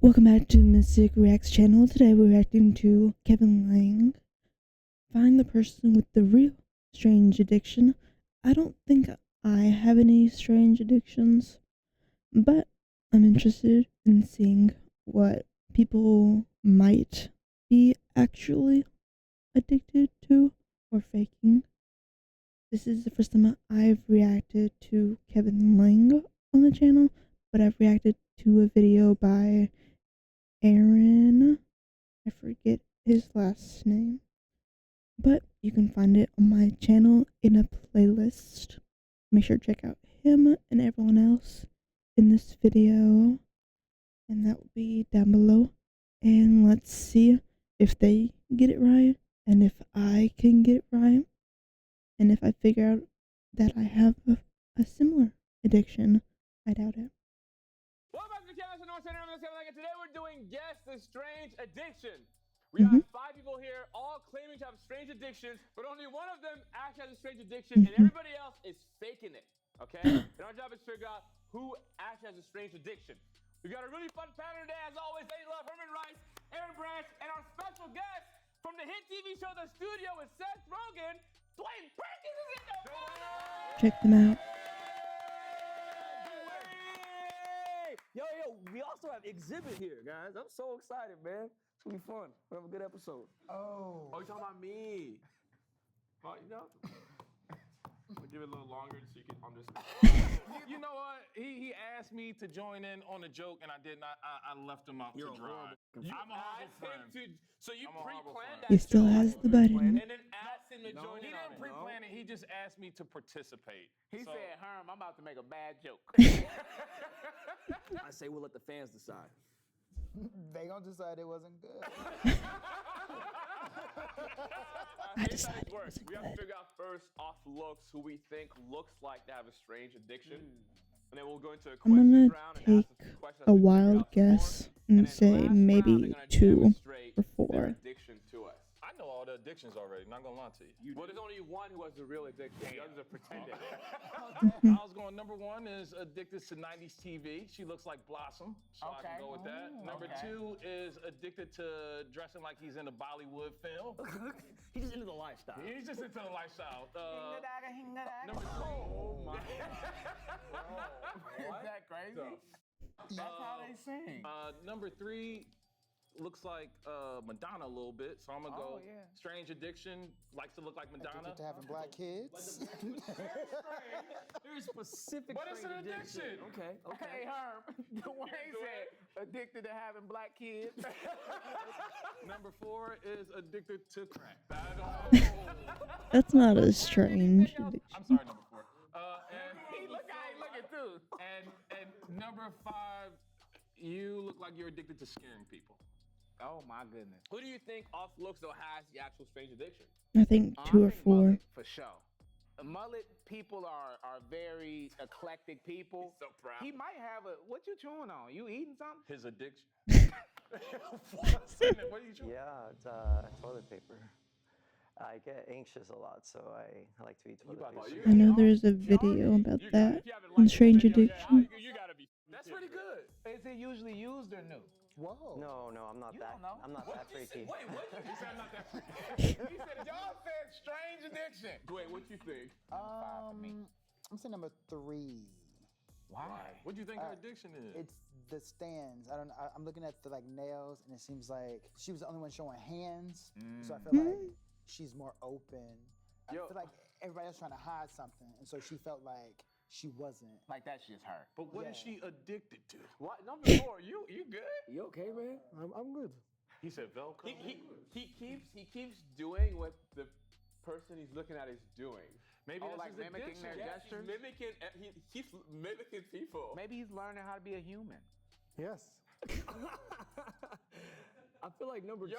Welcome back to Mistic Reacts channel. Today we're reacting to Kevin Langue. Find the person with the real strange addiction. I don't think I have any strange addictions, but I'm interested in seeing what people might be actually addicted to or faking. This is the first time I've reacted to Kevin Langue on the channel, but I've reacted to a video by Aaron, I forget his last name, but you can find it on my channel in a playlist. Make sure to check out him and everyone else in this video, and that will be down below. And let's see if they get it right, and if I can get it right, and if I figure out that I have a similar addiction. I doubt it. Welcome back to the channel. Today we're doing Guess the Strange Addiction. We got 5 people here, all claiming to have strange addictions, but only one of them actually has a strange addiction, and everybody else is faking it. Okay? And our job is to figure out who actually has a strange addiction. We got a really fun panel today, as always. They love Herman Rice, Aaron Branch, and our special guest from the hit TV show The Studio with Seth Rogen, Dwayne Perkins is in the building. Check them out. Yo, we also have Exhibit here, guys. I'm so excited, man. It's gonna be fun. We'll have a good episode. Oh, you're talking about me. Well, you know, we'll give it a little longer so you can understand. You know what? He asked me to join in on the joke, and I did not. I left him out to dry. I'm a horrible friend. So you pre-planned He that still joke has the button. and then asked him to join He in on didn't it. pre-plan it. He just asked me to participate. He said, Herm, I'm about to make a bad joke. I say we'll let the fans decide. They gonna decide it wasn't good. I Here's how decided this it works. wasn't We have to good. figure out first off looks who we think looks like they have a strange addiction. And then we'll go into a I'm question gonna round and take ask them some questions a as we figure wild out some guess more. and then say last round, maybe they're gonna 2 demonstrate or their 4. addiction to us. I know all the addictions already. Not gonna lie to you. Well, there's only one who has the real addiction. The others are pretending. I was going. Number 1 is addicted to 90s TV. She looks like Blossom, so I can go with that. Number 2 is addicted to dressing like he's in a Bollywood film. He's just into the lifestyle. He's just into the lifestyle. Number 3. Oh my. Is that crazy? That's how they sing. Number 3 looks like Madonna a little bit, so I'm gonna go strange addiction, likes to look like Madonna. Addicted to having black kids. Very specific. But it's an addiction. Okay. Hey, Herm, Dwayne said addicted to having black kids. Number 4 is addicted to crack. I don't know. That's not a strange I'm addiction. sorry, number 4. Look how he looking too. And number 5, you look like you're addicted to scaring people. Oh my goodness. Who do you think off looks though has the actual strange addiction? I think 2 or 4. Mullet, for sure. Mullet people are very eclectic people. He's so proud. He might have a. What you chewing on? You eating something? His addiction. What are you doing? Yeah, it's toilet paper. I get anxious a lot, so I like to eat toilet paper. I know there's a video about that in strange addiction. You gotta be. That's pretty good. Is it usually used or new? Whoa. No, I'm not You that. don't know. I'm not that freaky. Wait, what? He said not that freaky. He said y'all said strange addiction. Wait, what you think? I'm saying number 3. Why? What do you think her Uh, addiction is? It's the stands. I'm looking at the nails, and it seems like she was the only one showing hands. So I feel like she's more open. I feel like everybody else trying to hide something, and so she felt like she wasn't. Like that's just her. But what is she addicted to? What number 4? You good? You okay, man? I'm good. He said Velcro. He keeps doing what the person he's looking at is doing. Maybe that's like his mimicking addiction. their gestures? He keeps mimicking people. Maybe he's learning how to be a human. Yes. I feel like number 2. You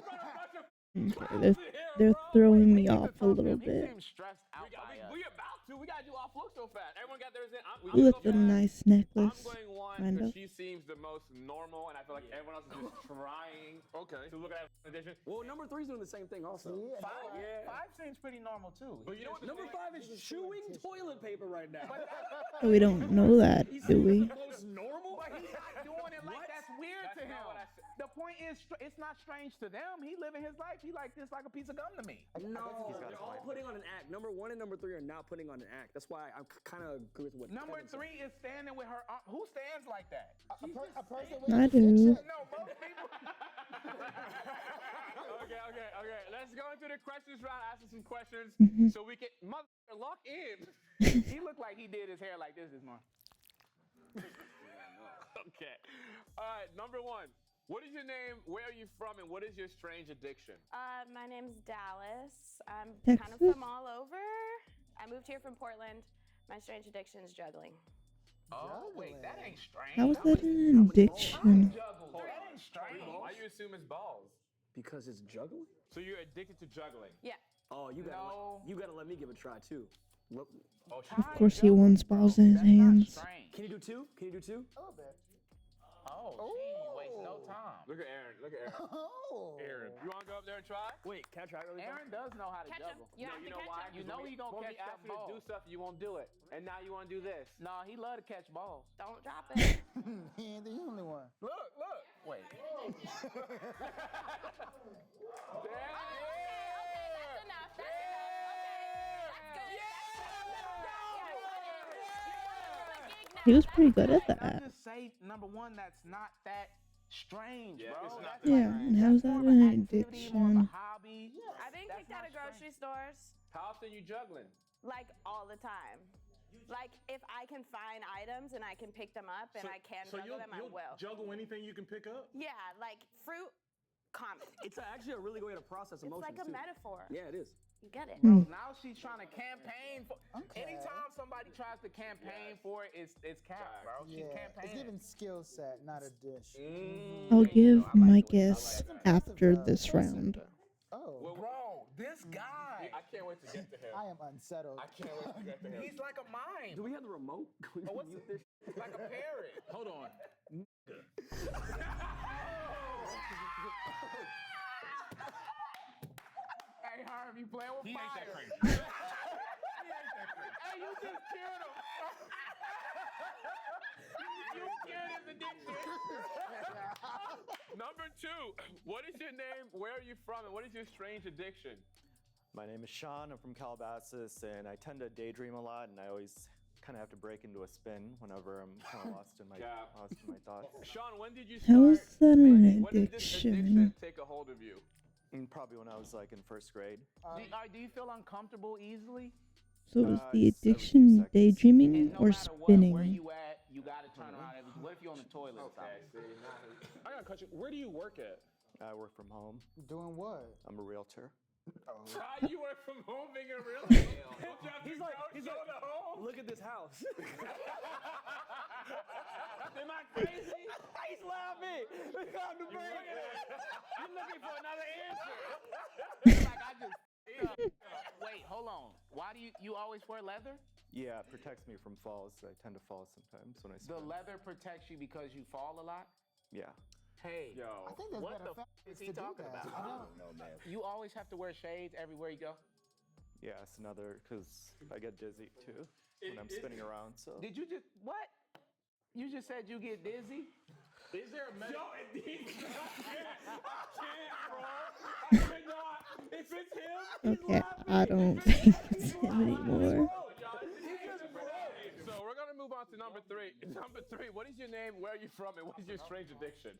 better brush your Okay, they're throwing me off a little He bit. seems stressed out by us. we about to. We gotta do off looks so fast. Everyone got theirs in. With a nice I'm necklace. going 1 kind because of. she seems the most normal, and I feel like everyone else is just trying to look at that addition. Well, number 3's doing the same thing also. Five seems pretty normal too. But you know what? Number 5 is chewing toilet paper right now. We don't know that, do we? Most normal? But he's not doing it like that what I said. The point is, it's not strange to them. He living his life. He like this like a piece of gum to me. No, got a they're all point. putting on an act. Number 1 and number 3 are not putting on an act. That's why I kind of agree with what Number Kevin said. 3 is standing with her arm. Who stands like that? A person with I do. No, most people. Okay. Let's go into the questions round. Asking some questions so we can lock in. He looked like he did his hair like this morning. Okay. All right. Number 1. What is your name? Where are you from? And what is your strange addiction? My name's Dallas. I'm Texas? kind of from all over. I moved here from Portland. My strange addiction is juggling. Oh, wait, that ain't strange. How is that an addiction? Juggle. That ain't strange. Why you assume it's balls? Because it's juggling? So you're addicted to juggling? Yeah. Oh, you gotta let me give it a try too. Look, Of course, he wants balls in his hands. Strange. can you do 2? Can you do 2? A little bit. Oh, she wastes no time. Look at Aaron. Oh. Aaron. You want to go up there and try? Wait, can I try really quick? Aaron does know how to Catch him. juggle. You have to know catch why? him. You know he gonna when catch we ask that you to do ball. stuff, you won't do it. And now you want to do this. Nah, he love to catch balls. Don't drop it. He ain't the only one. Look. Wait. Okay, that's enough. That's good. He was pretty good at I that. just say number 1, that's not that strange, Yeah, bro. it's not That's that Yeah, like- and how's that's that more of an activity, more of a addiction? hobby. I've been That's kicked out not of grocery stores How often you juggling? like all the time. Like if I can find items and I can pick them up and I can juggle them, I will. Juggle anything you can pick up? Yeah, like fruit, common. It's actually a really good way to process It's emotions like a too. metaphor. Yeah, it is. You get it. Hmm. Now she's trying to campaign for. Okay. Anytime somebody tries to campaign for it, it's cap, bro. She's Yeah, it's campaigning. giving skill set, not a dish. I'll give my guess after this round. Oh, Bro, this guy. I can't wait to get to him. I am unsettled. I can't wait to get to him. He's like a mime. Do we have the remote? Can we Oh, what's mute it? this? Like a parrot. Hold on. Hey, Herb, you playing with He ain't fire. that crazy. Hey, you just cured him. You cured his addiction. Number 2. What is your name? Where are you from? And what is your strange addiction? My name is Sean. I'm from Calabasas, and I tend to daydream a lot, and I always kind of have to break into a spin whenever I'm kind of lost in my thoughts. Sean, when did you How start? is that an When did this addiction addiction? take a hold of you? And probably when I was like in first grade. Do you feel uncomfortable easily? So was the It's every few addiction seconds. daydreaming And no or matter what, where spinning? you at, you gotta turn around. What if you're on the toilet or something? I gotta cut you. Where do you work at? I work from home. Doing what? I'm a realtor. You work from home being a real He's like, look at this house. Am I crazy? He's laughing. Come to bring it. I'm looking for another answer. Like I just. Wait, hold on. Why do you always wear leather? Yeah, it protects me from falls. I tend to fall sometimes when I The spin. leather protects you because you fall a lot? Yeah. Hey, I Yo. think there's what better the factors is he to do talking that. about? I don't know, man. You always have to wear shades everywhere you go? Yeah, it's another, because I get dizzy too when I'm spinning around, so. Did you just, what? You just said you get dizzy? Is there a medical? I can't, bro. I cannot. If it's him, Okay, I don't think it's him anymore. So we're gonna move on to number 3. Number 3. What is your name? Where are you from? And what is your strange addiction?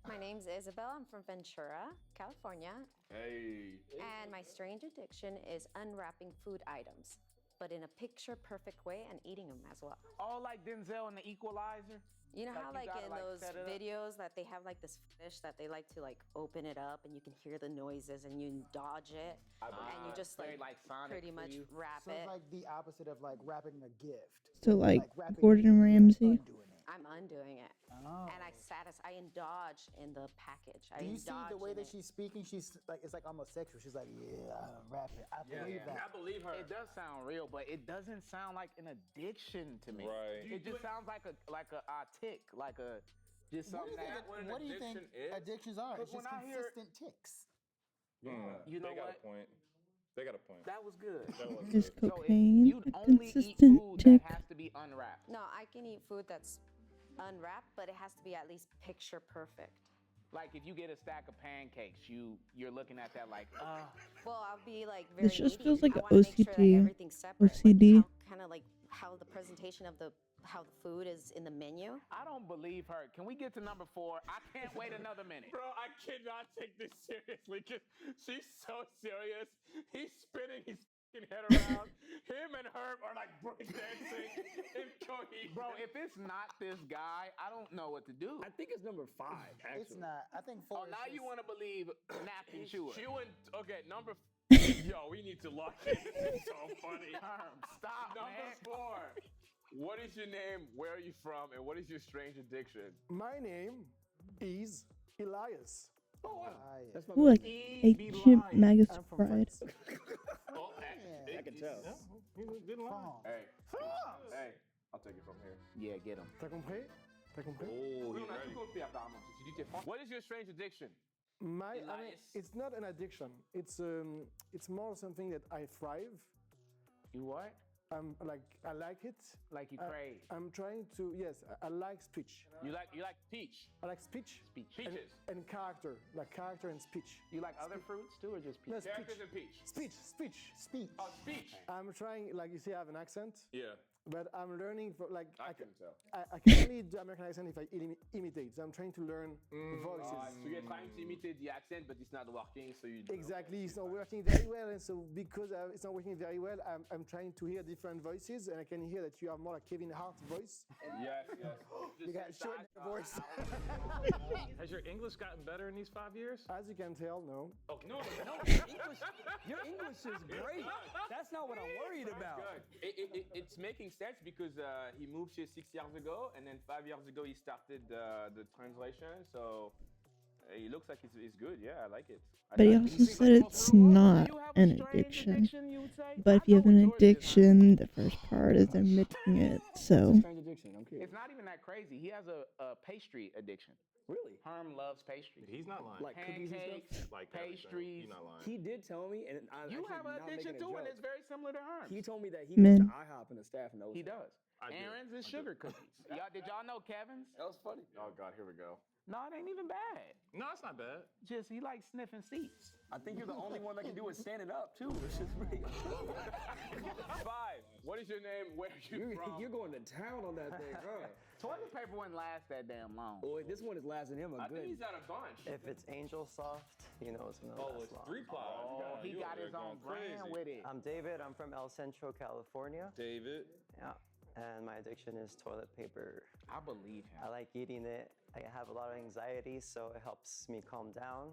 My name's Isabel. I'm from Ventura, California. Hey. And my strange addiction is unwrapping food items, but in a picture perfect way and eating them as well. Oh, like Denzel in The Equalizer? You know Like how you like gotta, in like, those set it up? videos that they have like this fish that they like to like open it up and you can hear the noises and you dodge it and you just very, like, Sonic pretty for much you. wrap So it. it's like the opposite of like wrapping a gift. So like wrapping Gordon Ramsay. undoing it. I'm undoing it. Oh. And I indulge in the package. I Do you see the indulge way in that it. she's speaking? She's like, it's like almost sexual. She's like, yeah, wrap it. I believe I that. believe her. It does sound real, but it doesn't sound like an addiction to me. Right. It just sounds like a tick, like a just What do something you that. think, what do you think addiction is? addictions are? It's 'Cause just when I hear- consistent ticks. You know they got what? a point. They got a point. That was good. That was Is good. cocaine you'd a only eat consistent food tick? that has to be unwrapped. No, I can eat food that's unwrapped, but it has to be at least picture perfect. Like if you get a stack of pancakes, you're looking at that like, Well, I'll be like very. This just needy. feels like I an wanna make sure that OCD. everything's separate. OCD. Like kind of like how the presentation of how the food is in the menu. I don't believe her. Can we get to number 4? I can't wait another minute. Bro, I cannot take this seriously because she's so serious. He's spinning his fucking head around. Him and Herb are like breakdancing in cohesion. Bro, if it's not this guy, I don't know what to do. I think it's number 5, actually. It's not. I think 4 Oh, now you want to believe napkin chewer. Okay, number. Yo, we need to lock in. This is so funny. Stop, Number man. 4. What is your name? Where are you from? And what is your strange addiction? My name is Elias. Oh, wow. That's my Ooh, like ancient Magus I'm from pride. France. Oh, I can tell. Good line. Hey, I'll take it from here. Yeah, get him. T'as compris? T'as compris? Oh, he's ready. What is your strange addiction? I mean, Elias. it's not an addiction. It's more something that I thrive. You what? I like it. Like you crave. I'm trying to. Yes, I like speech. You like peach? I like speech. Peaches. And character, like character and speech. You like other fruits too, or just peach? No, Characters and peach. speech. Oh, speech. I'm trying, like you see, I have an accent, Yeah, but I'm learning for like I can tell. I can only do American accent if I imitate. So I'm trying to learn voices. So you're trying to imitate the accent, but it's not working. So you Exactly, it's not working very well, and so because it's not working very well, I'm trying to hear different voices, and I can hear that you have more like Kevin Hart voice. Yes. You got short voice. Has your English gotten better in these 5 years? As you can tell, no. Okay. No. Your English is great. That's not what I'm worried about. Good. It's making sense because he moved here 6 years ago, and then 5 years ago he started the translation. So it looks like it's good. Yeah, I like it. But he also said it's not an addiction. But if you have an addiction, the first part is admitting it. So Strange addiction. I'm curious. It's not even that crazy. He has a pastry addiction. Really? Herm loves pastry. He's not lying. Like cookies and Pancakes, stuff? Like everything. pastries. He's not lying. He did tell me, and You actually have an not addiction making a too, and joke. it's very similar to Herm. He told me that he Men. goes to IHOP and the staff knows. He him. does. I do. Aaron's and sugar cookies. Did y'all know Kevin's? That was funny. Oh God, here we go. No, it ain't even bad. No, it's not bad. Just he likes sniffing seats. I think you're the only one that can do it standing up too. It's just pretty. 5. What is your name? Where are you from? You're going to town on that thing, huh? Toilet paper wouldn't last that damn long. Boy, this one is lasting him a I think good. he's out of bunch. If it's Angel Soft, you know it's gonna last it's long. 3 ply. Oh, he got his own brand with it. I'm David. I'm from El Centro, California. David. Yeah. And my addiction is toilet paper. I believe him. I like eating it. I have a lot of anxiety, so it helps me calm down.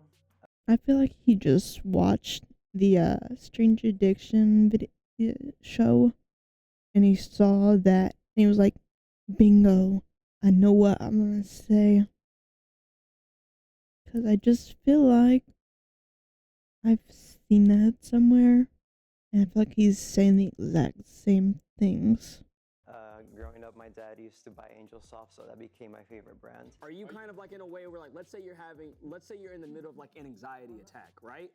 I feel like he just watched the Strange Addiction video show, and he saw that, and he was like, "Bingo! I know what I'm gonna say." Cause I just feel like I've seen that somewhere, and I feel like he's saying the exact same things. Growing up, my dad used to buy Angel Soft, so that became my favorite brand. Are you kind of like in a way where like let's say you're in the middle of like an anxiety attack, right?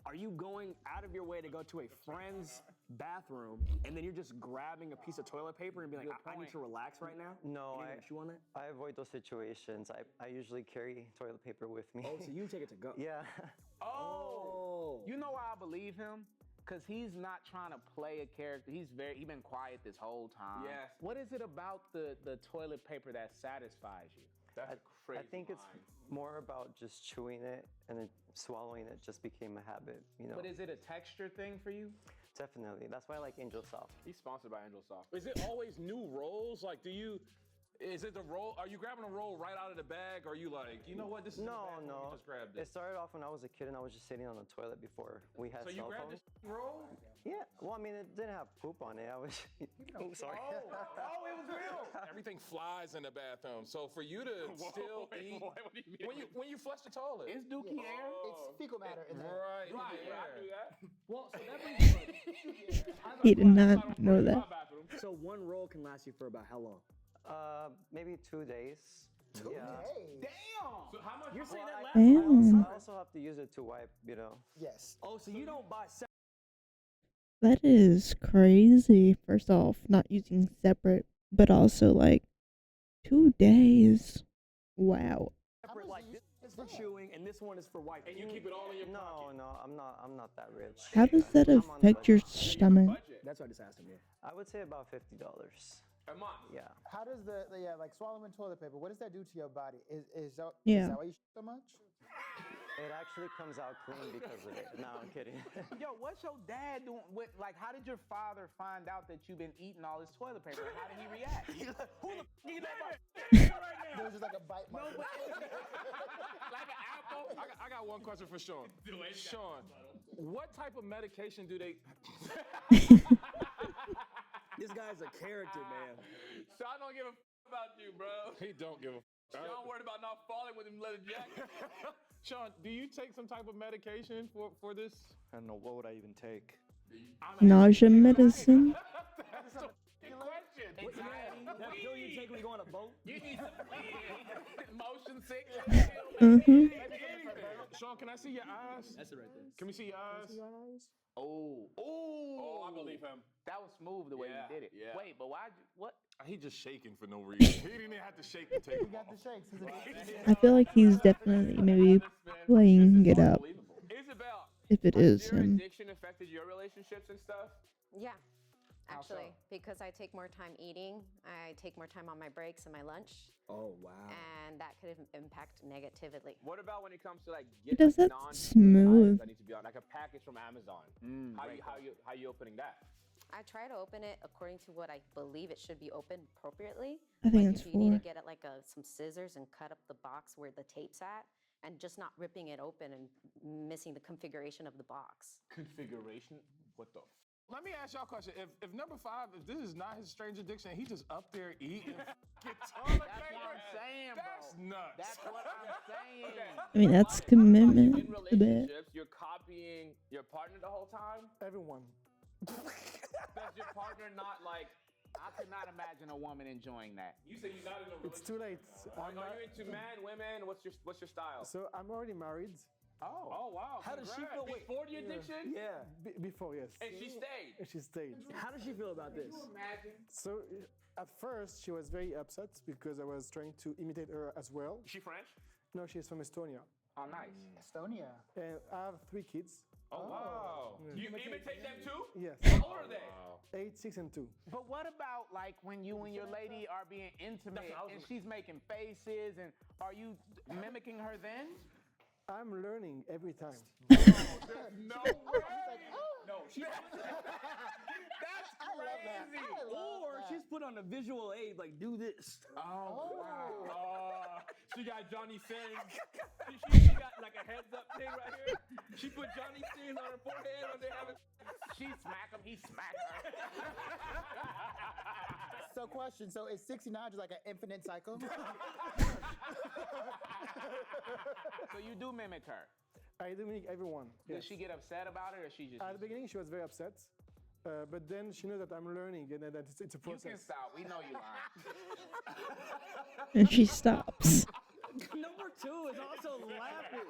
Are you going out of your way to go to a friend's bathroom and then you're just grabbing a piece of toilet paper and be like, I need to relax right now? No, Anything that you on that? I avoid those situations. I usually carry toilet paper with me. Oh, so you take it to go? Yeah. Oh, you know why I believe him? Cause he's not trying to play a character. He's been quiet this whole time. Yes. What is it about the toilet paper that satisfies you? That's crazy. I think it's more about just chewing it, and then swallowing it just became a habit, you know. But is it a texture thing for you? Definitely. That's why I like Angel Soft. He's sponsored by Angel Soft. Is it always new rolls? Like, is it the roll? Are you grabbing a roll right out of the bag? Or are you like, you know what, this is No. just grabbed It it. started off when I was a kid, and I was just sitting on the toilet before we had So you cell grabbed phones. this roll? Yeah. Well, I mean, it didn't have poop on it. I was. I'm sorry. Oh, it was real. Everything flies in the bathroom. So for you to still eat, What do you mean? when you flush the toilet, It's dookie air. It's fecal matter in there. right? Right, yeah. I do that. Well, so that brings me He did not know that. So one roll can last you for about how long? Maybe 2 days. 2 days. Damn. So how much? You're saying that last Damn. I also have to use it to wipe, you know. Yes. Oh, so you don't buy That is crazy. First off, not using separate, but also like 2 days. Wow. separate, like this is for chewing and this one is for wiping. And you keep it all in your pocket. No, I'm not that rich. How does that affect your stomach? That's what I just asked him. Yeah. I would say about $50. A month. Yeah. How does the like swallowing toilet paper? What does that do to your body? Is that why you shit so much? It actually comes out clean because of it. No, I'm kidding. Yo, what's your dad doing? Like, how did your father find out that you've been eating all this toilet paper? How did he react? He's like, who the f*** eat that right now? There was just like a bite mark. Like an apple. I got one question for Sean. Sean, what type of medication do they? This guy's a character, man. Sean don't give a f about you, bro. He don't give a f. Sean worried about not falling with him leather jacket. Sean, do you take some type of medication for this? I don't know, what would I even take? Nausea medicine? That's a good question. Anxiety. That pill you take when you go on a boat? You need some motion sickness. Sean, can I see your eyes? That's it right there. Can we see your eyes? Oh, Oh, I believe him. that was smooth the way Yeah, you did it. yeah. Wait, but why'd you, what? He just shaking for no reason. He didn't even have to shake to take He them got off. the shakes. He's a I feel like he's definitely maybe playing it up. Isabel, If it is has your him. addiction affected your relationships and stuff? Yeah, How actually, so? because I take more time eating, I take more time on my breaks and my lunch, Oh, wow. and that could impact negatively. What about when it comes to like He getting does that items smooth. that need to be on, like a package from Amazon? How you opening that? I try to open it according to what I believe it should be opened appropriately. I think Like it's if you need to 4. get it like some scissors and cut up the box where the tape's at, and just not ripping it open and missing the configuration of the box. Configuration? What the? Let me ask y'all a question. If number 5, if this is not his strange addiction, he just up there eating toilet That's what paper. I'm saying, That's bro. nuts. That's what I'm saying. I mean, that's In commitment a bit. relationships, you're copying your partner the whole time. Everyone. Does your partner not like? I could not imagine a woman enjoying that. You say you're not in a relationship. It's too late. Are you into men, women? What's your style? So I'm already married. Oh wow! How does she feel? Wait, Before the addiction? Yeah. Before, yes. And she stayed. And she stayed. How does she feel about this? Imagine. So at first she was very upset because I was trying to imitate her as well. Is she French? No, she's from Estonia. Oh, nice. Estonia. And I have 3 kids. Oh wow! You imitate them too? Yes. How old are they? 8, 6, and 2. But what about like when you and your lady are being intimate and she's making faces, and are you mimicking her then? I'm learning every time. No way! No, she. That's crazy. Or she's put on a visual aid, like, do this. Oh wow! She got Johnny Sins. She got like a heads up thing right here. She put Johnny Sins on her forehead when they having. She smack him, he smack her. So question, so is 69 just like an infinite cycle? So you do mimic her. I do mimic everyone. Does Yes. she get upset about it, or she just? At the beginning, she was very upset. But then she knows that I'm learning and that it's a You process. can stop. We know you lying. And she stops. Number 2 is also laughing.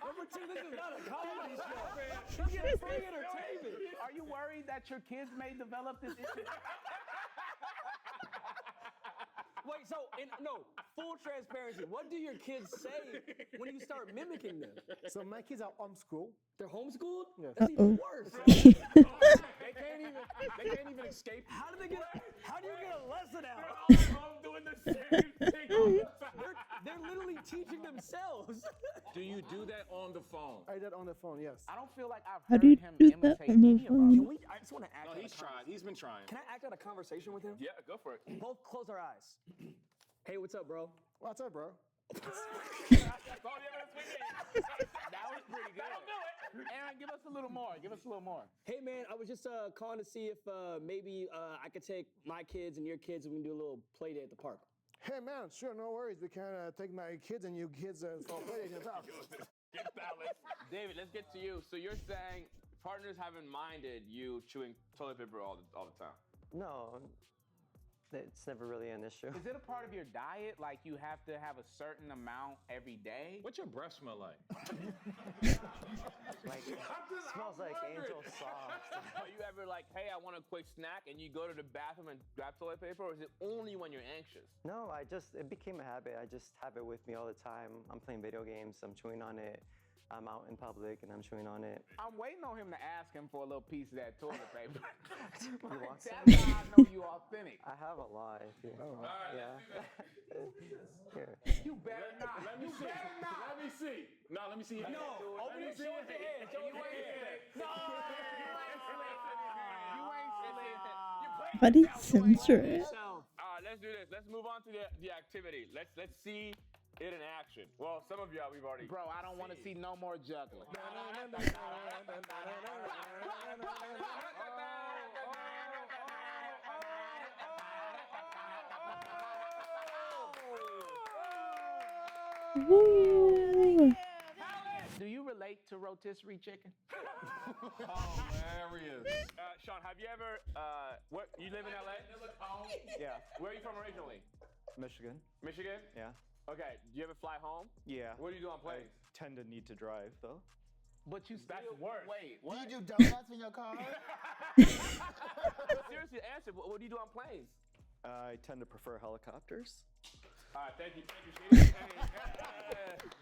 Number 2, this is not a comedy show. She's getting free entertainment. Are you worried that your kids may develop this issue? Wait, so, no, full transparency. What do your kids say when you start mimicking them? So my kids are homeschooled. They're homeschooled? Yes. That's even worse. They can't even escape. How do you get a lesson out? I'm doing the same thing. They're literally teaching themselves. Do you do that on the phone? I did on the phone, yes. I don't feel like I've How heard do you him do imitate that on the any of phone? us. Can we? I just want to act. No, out he's a tried. He's been trying. Can I act out a conversation with him? Yeah, go for it. Both close our eyes. Hey, what's up, bro? What's up, bro? That's all the evidence we need. That was pretty good. That'll do it. Aaron, give us a little more. Give us a little more. Hey, man, I was just calling to see if maybe I could take my kids and your kids and we can do a little play day at the park. Hey, man, sure, no worries. We can take my kids and your kids for play in the park. Get balanced. David, let's get to you. So you're saying partners haven't minded you chewing toilet paper all the time? No, it's never really an issue. Is it a part of your diet? Like you have to have a certain amount every day? What's your breath smell like? Like, smells like angel sauce. Are you ever like, hey, I want a quick snack, and you go to the bathroom and grab toilet paper, or is it only when you're anxious? No, it became a habit. I just have it with me all the time. I'm playing video games, I'm chewing on it. I'm out in public and I'm chewing on it. I'm waiting on him to ask him for a little piece of that toilet paper. You want some? That's how I know you authentic. I have a lot. If you, yeah. Here. You better not. Let me see. Let me see. No, let me see. No, open it, show us your hand. Show us your hand. No, you ain't slick. How do you censor it? Let's do this. Let's move on to the activity. Let's see it in action. Well, some of y'all we've already. Bro, I don't want to see no more juggling. Woo. Do you relate to rotisserie chicken? Hilarious. Sean, have you ever? What you live in LA? Yeah. Where are you from originally? Michigan. Michigan. Yeah. Okay. Do you ever fly home? Yeah. What do you do on planes? I tend to need to drive though. But you That's still worse. Wait, Do what? you do donuts in your car? Seriously, answer. What do you do on planes? I tend to prefer helicopters. All right. Thank you. Thank you.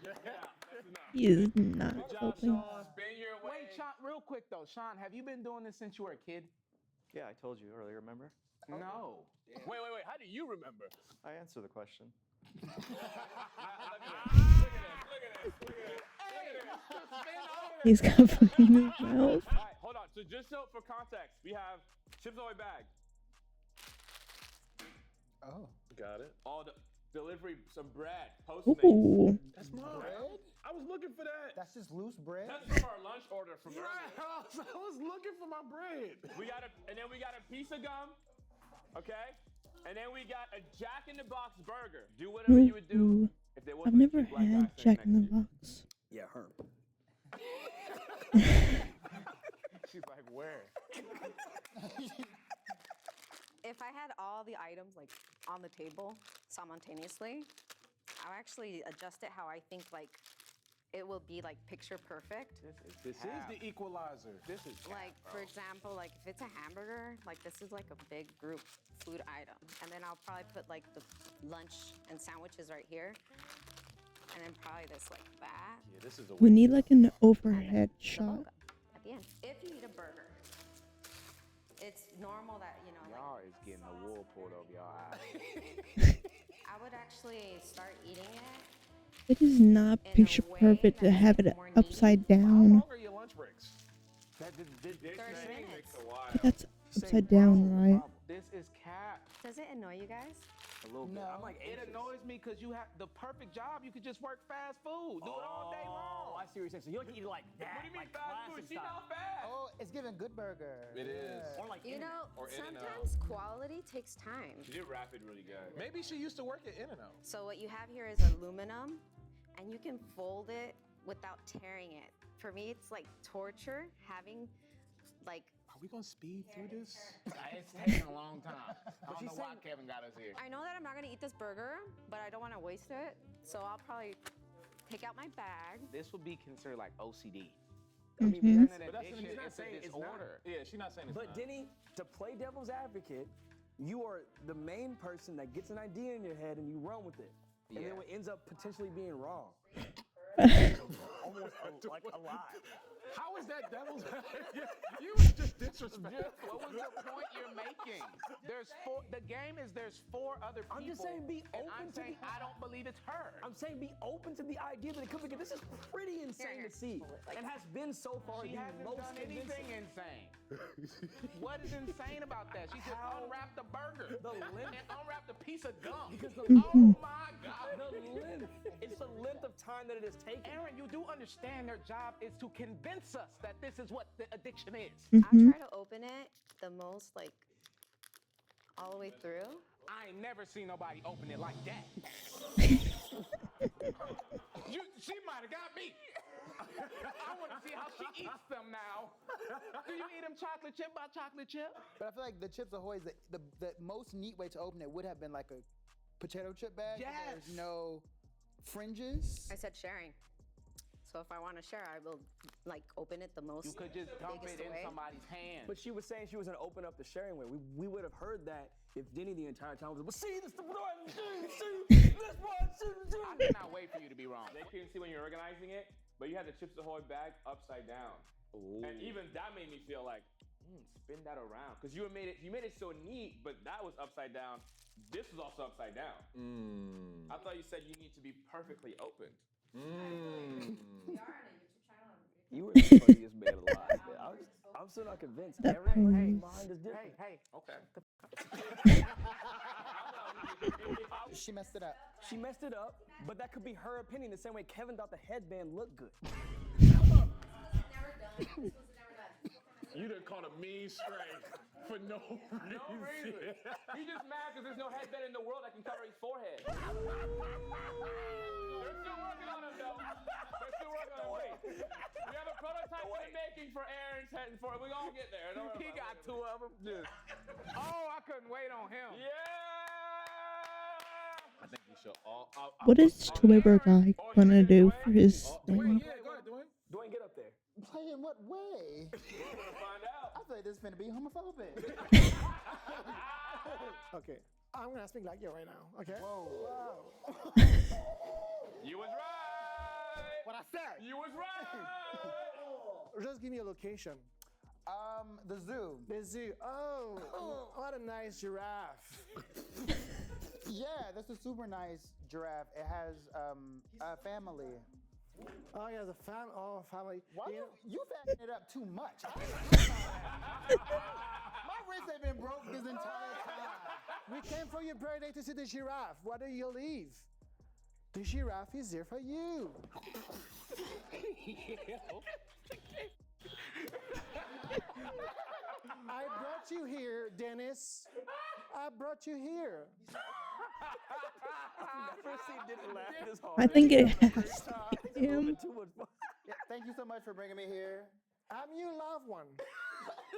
That's enough. He is not Good job, helping. Sean. Spin your way. Wait, Sean, real quick though. Sean, have you been doing this since you were a kid? Yeah, I told you earlier, remember? No. Wait. How do you remember? I answered the question. Look at this. He's got food in his mouth. All right, hold on. So just so for context, we have Chips Ahoy bag. Oh. Got it. All the delivery, some bread, Postmates. Ooh. That's mine. Bread? I was looking for that. That's just loose bread? That's from our lunch order from earlier. I was looking for my bread. We got a piece of gum, okay? And then we got a Jack in the Box burger. Do whatever you would do Ooh. if there I've wasn't never two black had guys Jack sitting in the next to you. Box. Yeah, her. She's like, where? If I had all the items like on the table simultaneously, I'll actually adjust it how I think like it will be like picture perfect. This is the equalizer. This is Like for example, like if it's a hamburger, like this is like a big group food item. And then I'll probably put like the lunch and sandwiches right here. And then probably this like that. Yeah, this is a We need like an overhead The shot. boga at the end. If you eat a burger, it's normal that, you know, y'all is getting the wool pulled over y'all eyes. I would actually start eating it. It is not In a picture way perfect to that have makes it it more upside How down. long are your lunch breaks? This 30 thing minutes. takes a while. That's upside down, right? This is cap. Does it annoy you guys? A little bit. No. I'm like, It annoys me because you have the perfect job. You could just work fast food. Do it all day Oh, I long. see what you're saying. So you like to eat it like that. What do you mean like fast food? classic See style. how fast? Oh, it's giving good burger. It is. Or like You know, Or In-N-Out. sometimes quality takes time. She did wrap it really good. Maybe she used to work at In-N-Out. So what you have here is aluminum, and you can fold it without tearing it. For me, it's like torture having like Are we gonna speed through this? It's taking a long time. I don't she's know why saying- Kevin got us here. I know that I'm not gonna eat this burger, but I don't want to waste it. So I'll probably take out my bag. This would be considered like OCD. I mean, Mhm. that's, An But that's addiction, he's not it's a saying it's not. disorder. Yeah, she's not saying it's But not. Denny, to play devil's advocate, you are the main person that gets an idea in your head and you run with it. And then it ends up potentially being wrong. Almost like a lot. How is that devil's You was just disrespectful. What was the point you're making? The game is there's four other people. I'm just saying be and open I'm to saying the- I don't believe it's her. I'm saying be open to the idea that it could be good. This is pretty insane Here, to see. like- and has been so far She the hasn't most done anything convincing. insane. What is insane about that? She just How- unwrapped a burger The length- and unwrapped a piece of gum. Because the Oh my God. The length. It's the length of time that it has taken. Aaron, you do understand their job is to convince us that this is what the addiction is. Mhm. I'll try to open it the most like all the way through. I ain't never seen nobody open it like that. She might have got me. I want to see how she eats them now. Do you eat them chocolate chip by chocolate chip? But I feel like the Chips Ahoy is the most neat way to open it would have been like a potato chip bag. Yes. There's no fringes. I said sharing. So if I want to share, I will like open it the most. You could just dump it in way. somebody's hand. But she was saying she was gonna open up the sharing way. We would have heard that if Denny the entire time was like, well, see, this the one, see, this one, see. I cannot wait for you to be wrong. They couldn't see when you're organizing it, but you had the Chips Ahoy bag upside down. Ooh. And even that made me feel like, spin that around. Because you made it so neat, but that was upside down. This was also upside down. I thought you said you need to be perfectly open. We are on a YouTube channel. You were the funniest man alive. Man. I'm still not convinced. That Every pose. mind is different. Hey. Okay. She messed it up. She messed it up, but that could be her opinion. The same way Kevin thought the headband looked good. Never done. This was never done. You done caught a mean stray for no reason. No reason. He's just mad because there's no headband in the world that can cover his forehead. They're still working on him, though. They're still working on him. We have a prototype in the making for Aaron's head. We all get there. He got two of them. Oh, I couldn't wait on him. I think we should all. What is Twitter guy gonna do for his thing? Yeah, go ahead, Dwayne. Dwayne, get up there. Play in what way? We're gonna find out. I feel like this is finna be homophobic. Okay, I'm gonna speak like you right now. Okay. Whoa. Wow. You was right. What I said. You was right. Just give me a location. The zoo. The zoo. Oh, what a nice giraffe. Yeah, that's a super nice giraffe. It has a family. Oh yeah, the family. Why You know- you fattening it up too much? My wrist ain't been broke this entire time. We came for your birthday to see the giraffe. Why do you leave? The giraffe is here for you. I brought you here, Dennis. I brought you here. I've never seen Denny laugh this hard. I think it has him. Too much fun. Yeah, thank you so much for bringing me here. I'm your loved one.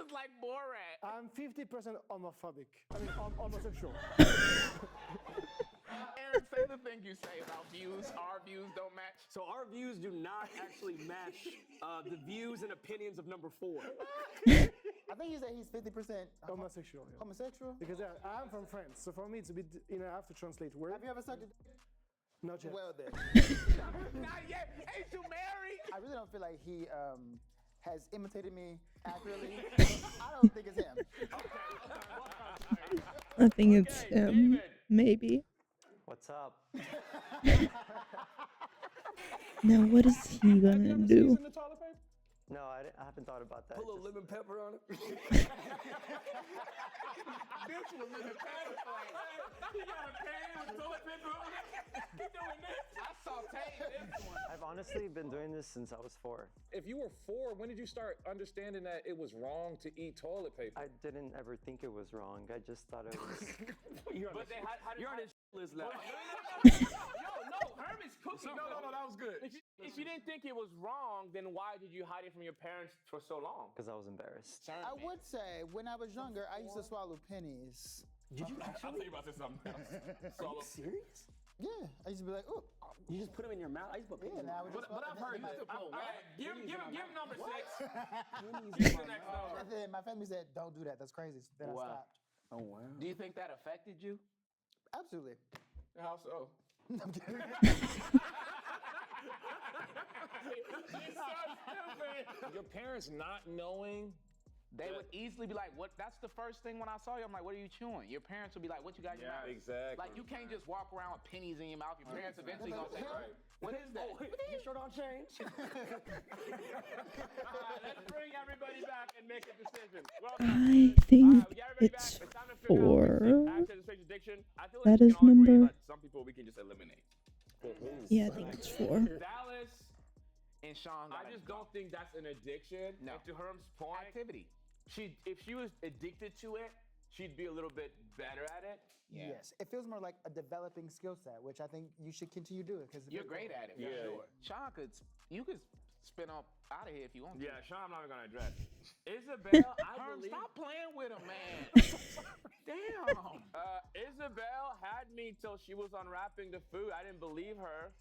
It's like Borat. I'm 50% homophobic. I mean, homosexual. Aaron, say the thing you say about views. Our views don't match. So our views do not actually match the views and opinions of number 4. I think you said he's 50% Homosexual. Yeah. homosexual. Because I'm from France, so for me it's a bit, I have to translate words. Have you ever sucked a dick? Not yet. Well then. Not yet. Ain't you married? I really don't feel like he has imitated me accurately. I don't think it's him. I think it's him. Maybe. What's up? Now what is he gonna do? No, I haven't thought about that. Put a little lemon pepper on it. This was in the satisfying. He got a pan with toilet paper on it. He doing this. I sauteed this one. I've honestly been doing this since I was 4. If you were 4, when did you start understanding that it was wrong to eat toilet paper? I didn't ever think it was wrong. I just thought it was. You're on But they had you're on his list now. No, Herman's cooking. No, that was good. If you didn't think it was wrong, then why did you hide it from your parents for so long? Because I was embarrassed. I would say when I was younger, I used to swallow pennies. Did you I'll actually? tell you about this something else. Are you serious? Yeah, I used to be like, oh, You just put them in your mouth? I used to put yeah. pennies in Now I my would mouth. just. But I've heard this. All right, give number 6. Pennies Give in the my next mouth. number. And then my family said, "Don't do that. That's crazy." So then I Wow. stopped. Oh wow. Do you think that affected you? Absolutely. How so? I'm kidding. Your parents not knowing. They would easily be like, "What?" That's the first thing when I saw you. I'm like, "What are you chewing?" Your parents would be like, "What you got in your mouth?" Exactly. Like you can't just walk around with pennies in your mouth. Your parents eventually gonna say, Right. "What is that?" You sure don't change. All right, let's bring everybody back and make a decision. Well done. I think We got everybody back. it's It's time to figure out 4. access to strange addiction. I feel like That we is can all agree number- that some people we can just eliminate. Yeah, I think it's 4. Dallas, And Sean, I just don't think that's an addiction. No. And to Herm's point, activity. if she was addicted to it, she'd be a little bit better at it. Yeah. Yes, it feels more like a developing skill set, which I think you should continue doing because You're great at it. For Yeah. sure. Sean you could spin up out of here if you want to. Yeah, Sean, I'm not even gonna address. Isabel, I Herm, believe. stop playing with him, man. Damn. Isabel had me till she was unwrapping the food. I didn't believe her.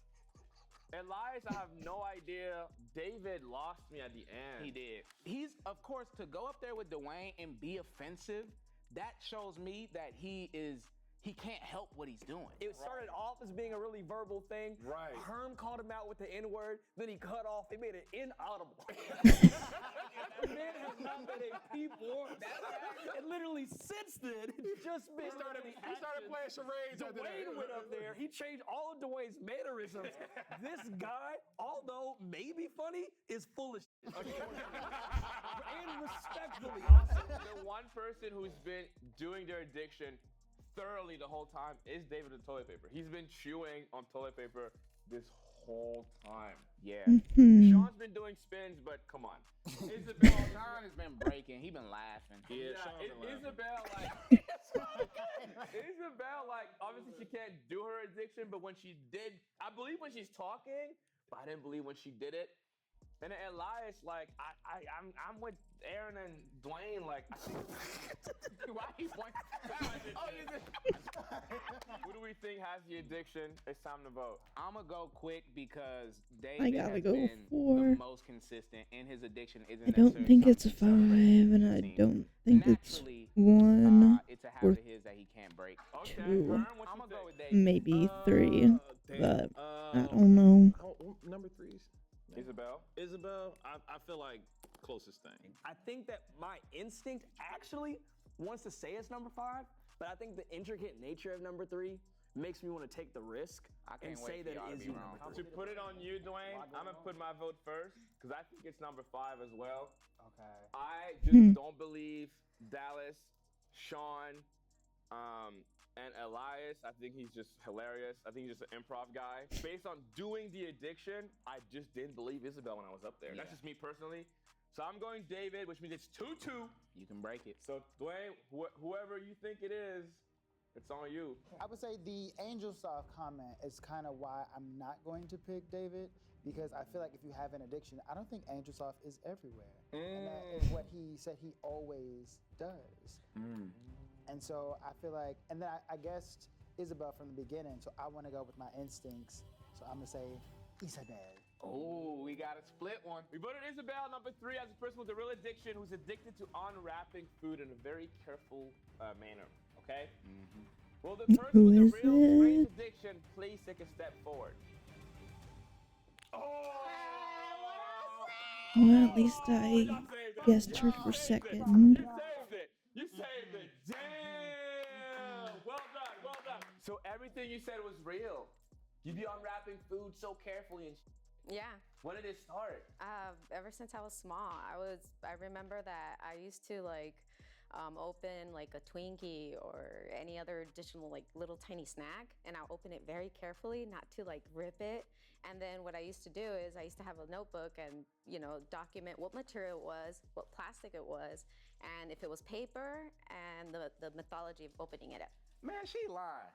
Elias, I have no idea. David lost me at the end. He did. He's, of course, to go up there with Dwayne and be offensive, that shows me that he can't help what he's doing. It started off as being a really verbal thing. Right. Herm called him out with the N-word, then he cut off. They made it inaudible. The man has not been a P4. And literally since then, it's just been. He started playing charades. Dwayne went up there. He changed all of Dwayne's mannerisms. This guy, although maybe funny, is full of shit. And respectfully. The one person who's been doing their addiction thoroughly the whole time is David the toilet paper. He's been chewing on toilet paper this whole time. Yeah. Sean's been doing spins, but come on. Isabel, Sean has been breaking. He been laughing. Yeah, Isabel, like, obviously she can't do her addiction, but when she did, I believe when she's talking, but I didn't believe when she did it. And then Elias, like, I'm with Aaron and Dwayne, like, why he pointing? Who do we think has the addiction? It's time to vote. I'm gonna go quick because I David gotta has go been for. the most consistent, and his addiction isn't. I don't think it's 5, and I don't think it's 1 it's a or habit of his that he can't break. 2, I'm gonna go with David. maybe 3, but I don't know. Number 3's Isabel. I feel like closest thing. I think that my instinct actually wants to say it's number 5, but I think the intricate nature of number 3 makes me want to take the risk and say that it is you number 3. To put it on you, Dwayne, I'm gonna put my vote first because I think it's number 5 as well. Okay. I just don't believe Dallas, Sean, and Elias. I think he's just hilarious. I think he's just an improv guy. Based on doing the addiction, I just didn't believe Isabel when I was up there. That's just me personally. So I'm going David, which means it's 2-2. You can break it. So Dwayne, whoever you think it is, it's on you. I would say the Angel Soft comment is kind of why I'm not going to pick David, because I feel like if you have an addiction, I don't think Angel Soft is everywhere. And that is what he said he always does. And so I feel like, and then I guessed Isabel from the beginning, so I want to go with my instincts. So I'm going to say Isabel. Oh, we got a split one. We voted Isabel, number 3, as a person with a real addiction who's addicted to unwrapping food in a very careful manner. Okay? Will the person Who with is a real strange it? addiction please take a step forward? Well, at least I guessed her for second. You saved it. Damn. Well done. Well done. So everything you said was real. You be unwrapping food so carefully and Yeah. When did it start? Ever since I was small, I remember that I used to open like a Twinkie or any other additional like little tiny snack, and I'll open it very carefully, not to like rip it. And then what I used to do is I used to have a notebook and, document what material it was, what plastic it was, and if it was paper, and the mythology of opening it up. Man, she lying.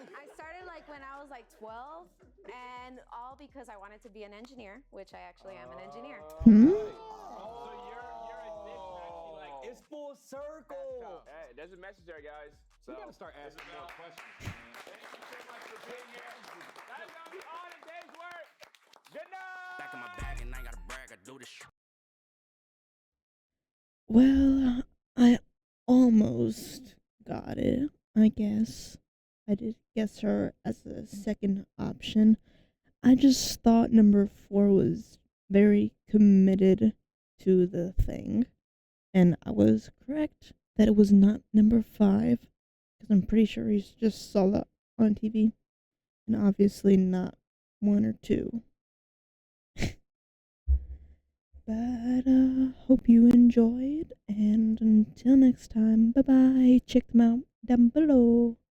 I started like when I was like 12, and all because I wanted to be an engineer, which I actually am an engineer. So your addiction actually like It's full circle. Hey, there's a message there, guys. So You gotta start asking more questions. Thank you so much for being here. That's gonna be all in day's work. Good night. Back in my bag and I ain't gotta brag. I do this shit. Well, I almost got it, I guess. I did guess her as a second option. I just thought number 4 was very committed to the thing. And I was correct that it was not number 5. Because I'm pretty sure he just saw that on TV. And obviously not 1 or 2. But hope you enjoyed, and until next time, bye bye. Check them out down below.